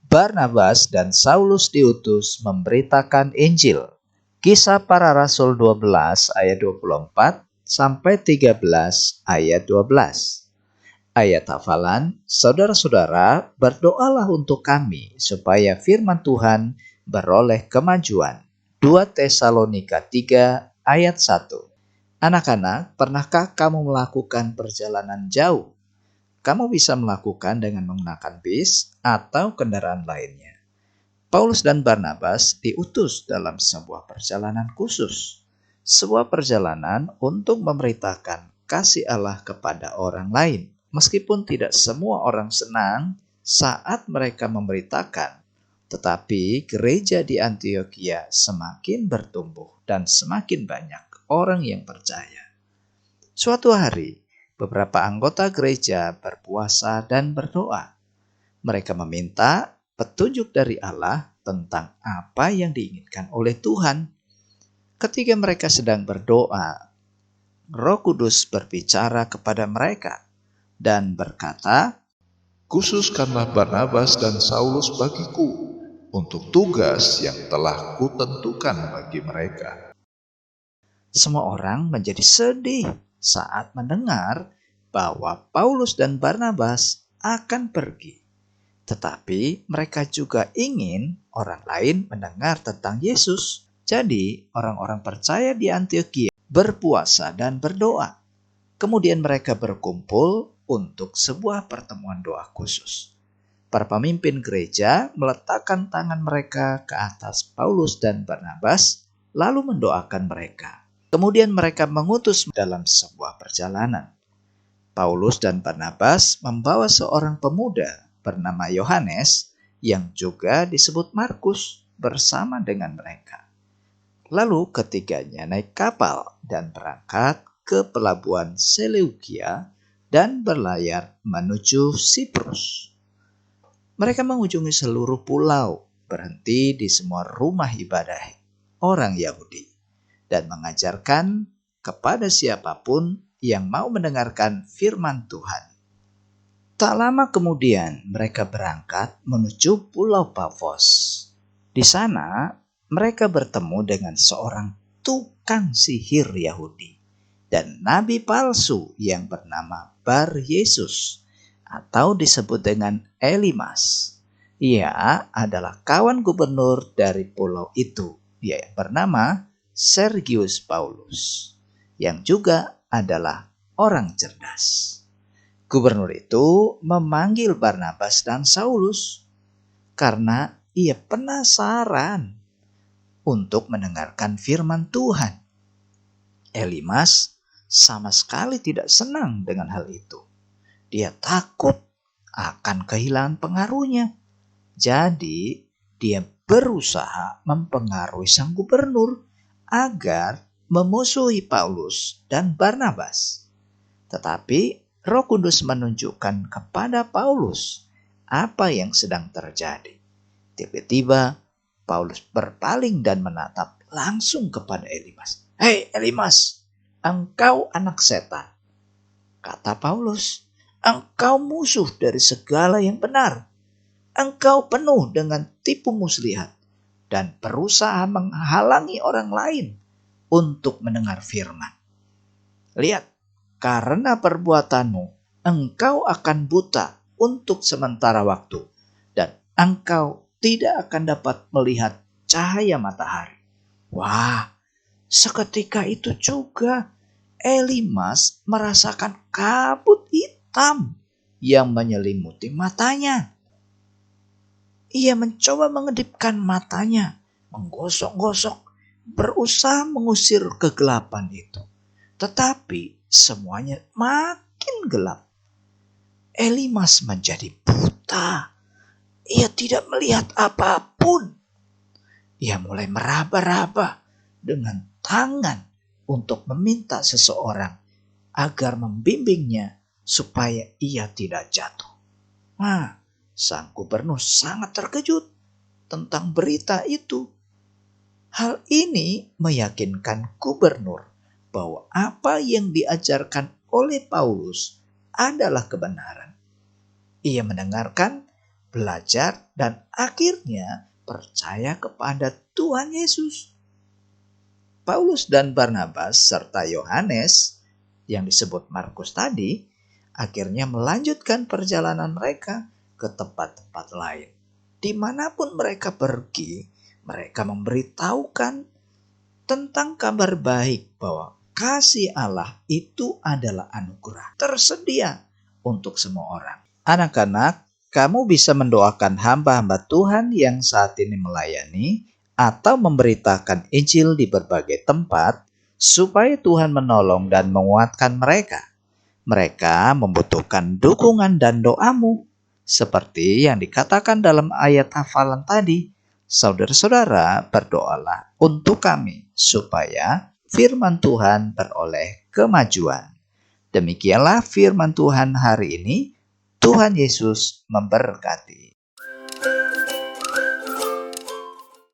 Barnabas dan Saulus diutus memberitakan Injil. Kisah Para Rasul 12 ayat 24 sampai 13 ayat 12. Ayat hafalan, saudara-saudara, berdoalah untuk kami supaya firman Tuhan beroleh kemajuan. 2 Tesalonika 3 ayat 1. Anak-anak, pernahkah kamu melakukan perjalanan jauh? Kamu bisa melakukan dengan menggunakan bis atau kendaraan lainnya. Paulus dan Barnabas diutus dalam sebuah perjalanan khusus. Sebuah perjalanan untuk memberitakan kasih Allah kepada orang lain. Meskipun tidak semua orang senang saat mereka memberitakan, tetapi gereja di Antiokhia semakin bertumbuh dan semakin banyak orang yang percaya. Suatu hari, beberapa anggota gereja berpuasa dan berdoa. Mereka meminta petunjuk dari Allah tentang apa yang diinginkan oleh Tuhan. Ketika mereka sedang berdoa, Roh Kudus berbicara kepada mereka dan berkata, "Khususkanlah Barnabas dan Saulus bagiku untuk tugas yang telah kutentukan bagi mereka." Semua orang menjadi sedih saat mendengar bahwa Paulus dan Barnabas akan pergi. Tetapi mereka juga ingin orang lain mendengar tentang Yesus. Jadi orang-orang percaya di Antiokhia berpuasa dan berdoa. Kemudian mereka berkumpul untuk sebuah pertemuan doa khusus. Para pemimpin gereja meletakkan tangan mereka ke atas Paulus dan Barnabas, lalu mendoakan mereka. Kemudian mereka mengutus dalam sebuah perjalanan. Paulus dan Barnabas membawa seorang pemuda bernama Yohanes yang juga disebut Markus bersama dengan mereka. Lalu ketiganya naik kapal dan berangkat ke pelabuhan Seleukia dan berlayar menuju Siprus. Mereka mengunjungi seluruh pulau, berhenti di semua rumah ibadah orang Yahudi, dan mengajarkan kepada siapapun yang mau mendengarkan firman Tuhan. Tak lama kemudian mereka berangkat menuju Pulau Pafos. Di sana mereka bertemu dengan seorang tukang sihir Yahudi dan nabi palsu yang bernama Bar Yesus atau disebut dengan Elimas. Ia adalah kawan gubernur dari pulau itu, yang bernama Sergius Paulus, yang juga adalah orang cerdas. Gubernur itu memanggil Barnabas dan Saulus karena ia penasaran untuk mendengarkan firman Tuhan. Elimas sama sekali tidak senang dengan hal itu. Dia takut akan kehilangan pengaruhnya. Jadi dia berusaha mempengaruhi sang gubernur agar memusuhi Paulus dan Barnabas. Tetapi Roh Kudus menunjukkan kepada Paulus apa yang sedang terjadi. Tiba-tiba Paulus berpaling dan menatap langsung kepada Elimas. "Hei Elimas, engkau anak setan," kata Paulus. "Engkau musuh dari segala yang benar. Engkau penuh dengan tipu muslihat dan berusaha menghalangi orang lain untuk mendengar firman. Lihat, karena perbuatanmu, engkau akan buta untuk sementara waktu, dan engkau tidak akan dapat melihat cahaya matahari." Wah, seketika itu juga Elimas merasakan kabut hitam yang menyelimuti matanya. Ia mencoba mengedipkan matanya, menggosok-gosok, berusaha mengusir kegelapan itu. Tetapi semuanya makin gelap. Elimas menjadi buta. Ia tidak melihat apapun. Ia mulai meraba-raba dengan tangan untuk meminta seseorang agar membimbingnya supaya ia tidak jatuh. Nah, sang gubernur sangat terkejut tentang berita itu. Hal ini meyakinkan gubernur bahwa apa yang diajarkan oleh Paulus adalah kebenaran. Ia mendengarkan, belajar, dan akhirnya percaya kepada Tuhan Yesus. Paulus dan Barnabas serta Yohanes yang disebut Markus tadi akhirnya melanjutkan perjalanan mereka ke tempat-tempat lain. Dimanapun mereka pergi, mereka memberitahukan tentang kabar baik bahwa kasih Allah itu adalah anugerah tersedia untuk semua orang. Anak-anak, kamu bisa mendoakan hamba-hamba Tuhan yang saat ini melayani atau memberitakan Injil di berbagai tempat supaya Tuhan menolong dan menguatkan mereka. Mereka membutuhkan dukungan dan doamu. Seperti yang dikatakan dalam ayat hafalan tadi, saudara-saudara berdoalah untuk kami supaya firman Tuhan beroleh kemajuan. Demikianlah firman Tuhan hari ini. Tuhan Yesus memberkati.